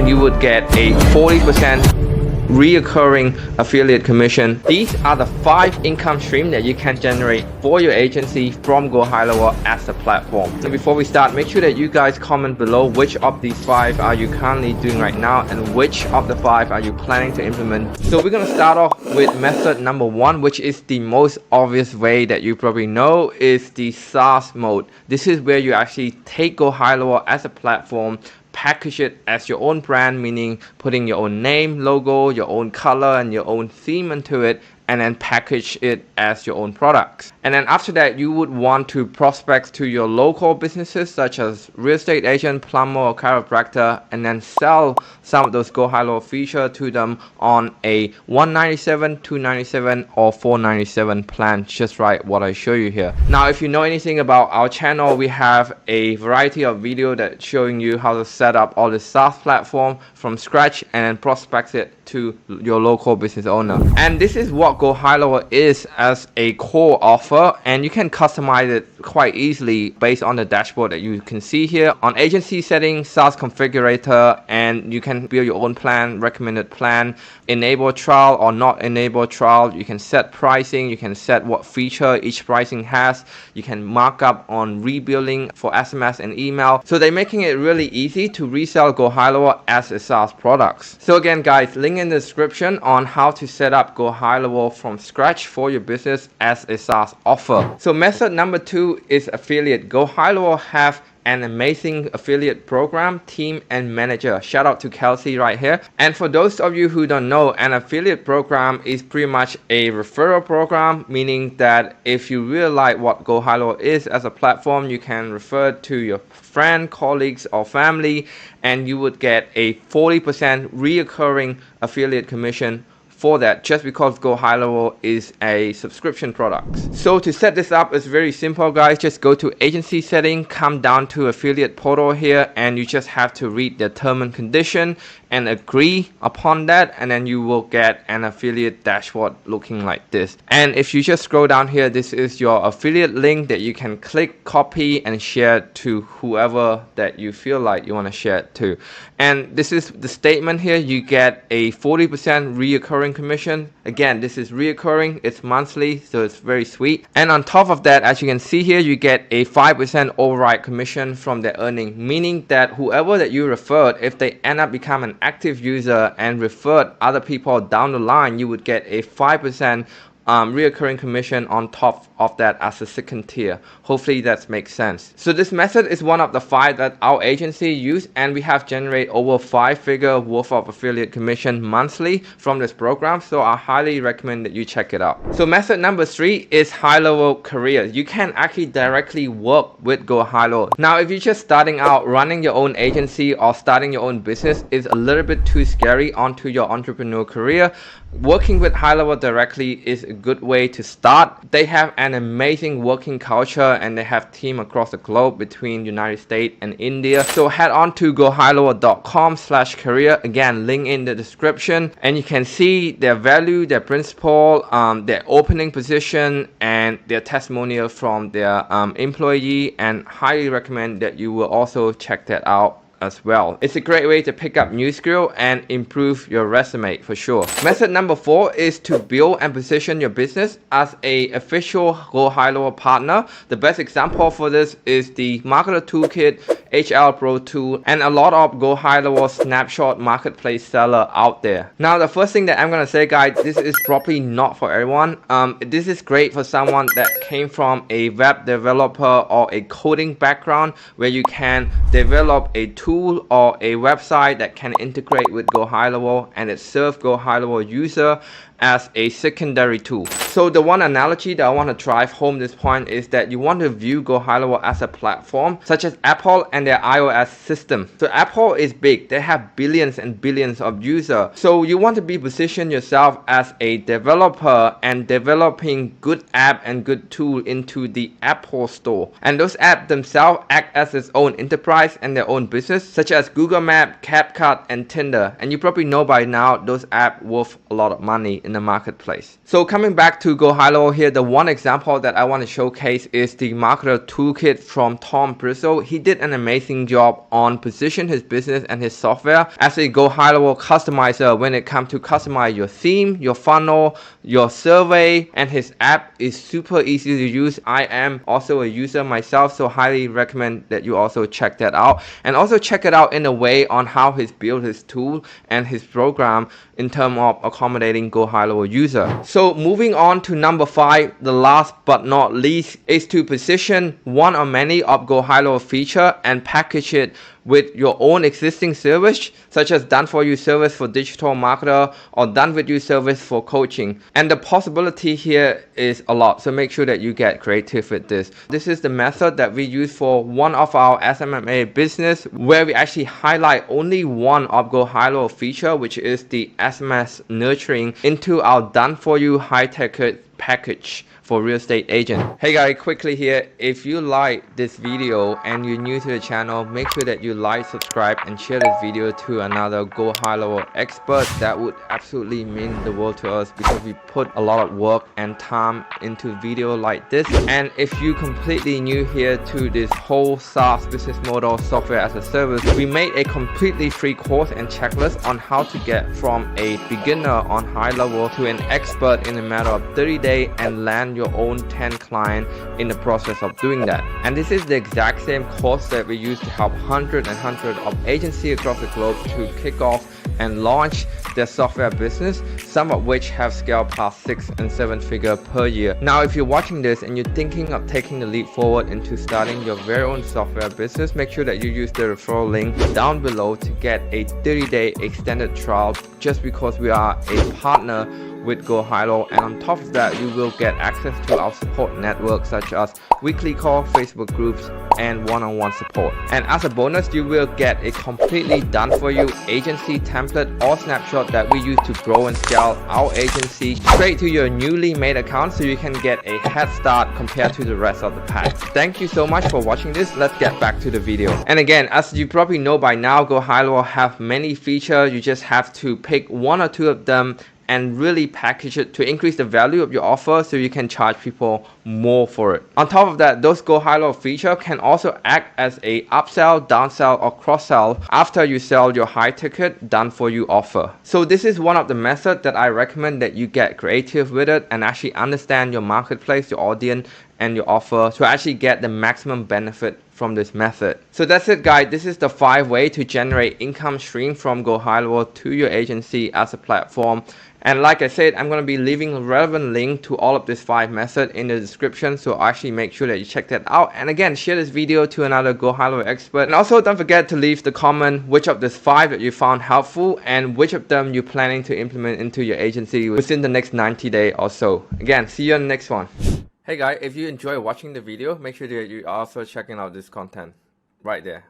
you would get a 40% reoccurring affiliate commission. These are the 5 income streams that you can generate for your agency from GoHighLevel as a platform. So before we start, make sure that you guys comment below which of these 5 are you currently doing right now and which of the 5 are you planning to implement. So we're going to start off with method number 1, which is the most obvious way that you probably know, is the SaaS mode. This is where you actually take GoHighLevel as a platform, package it as your own brand, meaning putting your own name, logo, your own color and your own theme into it, and then package it as your own products. And then after that, you would want to prospect to your local businesses such as real estate agent, plumber, or chiropractor, and then sell some of those GoHighLevel features to them on a $197, $297, or $497 plan, just like what I show you here. Now, if you know anything about our channel, we have a variety of video that's showing you how to set up all the SaaS platform from scratch and then prospect it to your local business owner. And this is what GoHighLevel is as a core offer, and you can customize it quite easily based on the dashboard that you can see here. On agency settings, SaaS configurator, and you can build your own plan, recommended plan, enable trial or not enable trial. You can set pricing, you can set what feature each pricing has, you can mark up on rebilling for SMS and email. So they're making it really easy to resell GoHighLevel as a SaaS products. So again guys, link in the description on how to set up GoHighLevel from scratch for your business as a SaaS offer. So method number 2 is affiliate. GoHighLevel have an amazing affiliate program, team, and manager. Shout out to Kelsey right here. And for those of you who don't know, an affiliate program is pretty much a referral program, meaning that if you really like what GoHighLevel is as a platform, you can refer to your friend, colleagues, or family, and you would get a 40% reoccurring affiliate commission for that, just because GoHighLevel is a subscription product. So to set this up, it's very simple guys. Just go to agency setting, come down to affiliate portal here, and you just have to read the term and condition and agree upon that, and then you will get an affiliate dashboard looking like this. And if you just scroll down here, this is your affiliate link that you can click, copy, and share to whoever that you feel like you want to share it to. And this is the statement here. You get a 40% reoccurring commission. Again, this is reoccurring, it's monthly, so it's very sweet. And on top of that, as you can see here, you get a 5% override commission from their earning, meaning that whoever that you referred, if they end up becoming an active user and referred other people down the line, you would get a 5% reoccurring commission on top of that as a second tier. Hopefully that makes sense. So this method is one of the 5 that our agency use, and we have generated over 5-figure worth of affiliate commission monthly from this program. So I highly recommend that you check it out. So method number 3 is high-level career. You can actually directly work with GoHighLevel. Now if you're just starting out, running your own agency or starting your own business is a little bit too scary onto your entrepreneur career, working with Highlevel directly is a good way to start. They have an amazing working culture and they have team across the globe between United States and India. So head on to gohighlevel.com/career. Again, link in the description, and you can see their value, their principle, their opening position, and their testimonial from their employee, and highly recommend that you will also check that out as well. It's a great way to pick up new skill and improve your resume for sure. Method number 4 is to build and position your business as a official GoHighLevel partner. The best example for this is the Marketer Toolkit, HL Pro tool, and a lot of GoHighLevel snapshot marketplace seller out there. Now the first thing that I'm gonna say guys, this is probably not for everyone. This is great for someone that came from a web developer or a coding background, where you can develop a tool or a website that can integrate with GoHighLevel and it serves GoHighLevel user as a secondary tool. So the one analogy that I want to drive home this point is that you want to view GoHighLevel as a platform such as Apple and their iOS system. So Apple is big, they have billions and billions of users. So you want to be positioned yourself as a developer and developing good app and good tool into the Apple store. And those apps themselves act as its own enterprise and their own business. business, such as Google Map, CapCut, and Tinder. And you probably know by now those apps worth a lot of money in the marketplace. So coming back to GoHighLevel here, the one example that I want to showcase is the marketer toolkit from Tom Briscoe. He did an amazing job on position his business and his software as a GoHighLevel customizer when it comes to customize your theme, your funnel, your survey, and his app is super easy to use. I am also a user myself, so highly recommend that you also check that out, and also check it out in a way on how he's built his tool and his program in terms of accommodating GoHighLevel user. So moving on to number 5, the last but not least is to position one or many of GoHighLevel feature and package it with your own existing service, such as done for you service for digital marketer or done with you service for coaching. And the possibility here is a lot, so make sure that you get creative with this. This is the method that we use for one of our SMMA business, where we actually highlight only one of GoHighLevel feature, which is the SMS nurturing, into our done for you high ticket package for real estate agent. Hey guys, quickly here, if you like this video and you're new to the channel, make sure that you like, subscribe, and share this video to another GoHighLevel expert. That would absolutely mean the world to us, because we put a lot of work and time into video like this. And if you completely new here to this whole SaaS business model, software as a service, we made a completely free course and checklist on how to get from a beginner on high level to an expert in a matter of 30 days and land your own 10 clients in the process of doing that. And this is the exact same course that we use to help hundreds of agencies across the globe to kick off and launch their software business, some of which have scaled past 6 and 7 figure per year. Now, if you're watching this and you're thinking of taking the leap forward into starting your very own software business, make sure that you use the referral link down below to get a 30-day extended trial, just because we are a partner with GoHighLevel. And on top of that, you will get access to our support network, such as weekly call, Facebook groups, and one-on-one support. And as a bonus, you will get a completely done for you agency template or snapshot that we use to grow and scale our agency straight to your newly made account, so you can get a head start compared to the rest of the pack. Thank you so much for watching this. Let's get back to the video. And again, as you probably know by now, GoHighLevel have many features. You just have to pick one or two of them and really package it to increase the value of your offer, so you can charge people more for it. On top of that, those GoHighLevel feature can also act as a upsell, downsell, or cross-sell after you sell your high ticket done for you offer. So this is one of the methods that I recommend that you get creative with it and actually understand your marketplace, your audience, and your offer to actually get the maximum benefit from this method. So that's it guys, this is the 5 ways to generate income stream from GoHighLevel to your agency as a platform. And like I said, I'm going to be leaving a relevant link to all of these 5 methods in the description, so actually make sure that you check that out. And again, share this video to another GoHighLevel expert. And also don't forget to leave the comment which of these 5 that you found helpful and which of them you're planning to implement into your agency within the next 90 days or so. Again, see you on the next one. Hey guys, if you enjoy watching the video, make sure that you are also checking out this content right there.